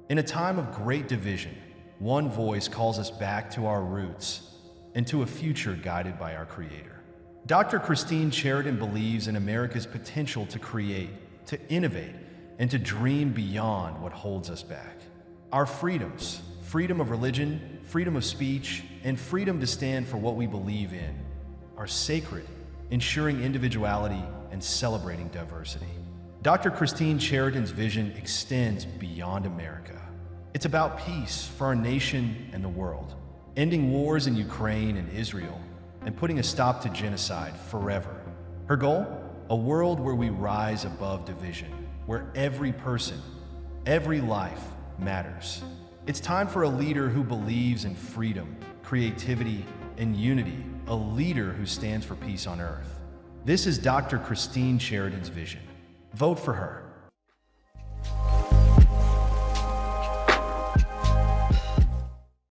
In a time of great division, one voice calls us back to our roots and to a future guided by our Creator. Dr. Christine Charyton believes in America's potential to create, to innovate, and to dream beyond what holds us back. Our freedoms, freedom of religion, freedom of speech, and freedom to stand for what we believe in, are sacred, ensuring individuality and celebrating diversity. Dr. Christine Charyton's vision extends beyond America. It's about peace for our nation and the world, ending wars in Ukraine and Israel, and putting a stop to genocide forever. Her goal? A world where we rise above division, where every person, every life matters. It's time for a leader who believes in freedom, creativity, and unity, a leader who stands for peace on earth. This is Dr. Christine Charyton's vision. Vote for her.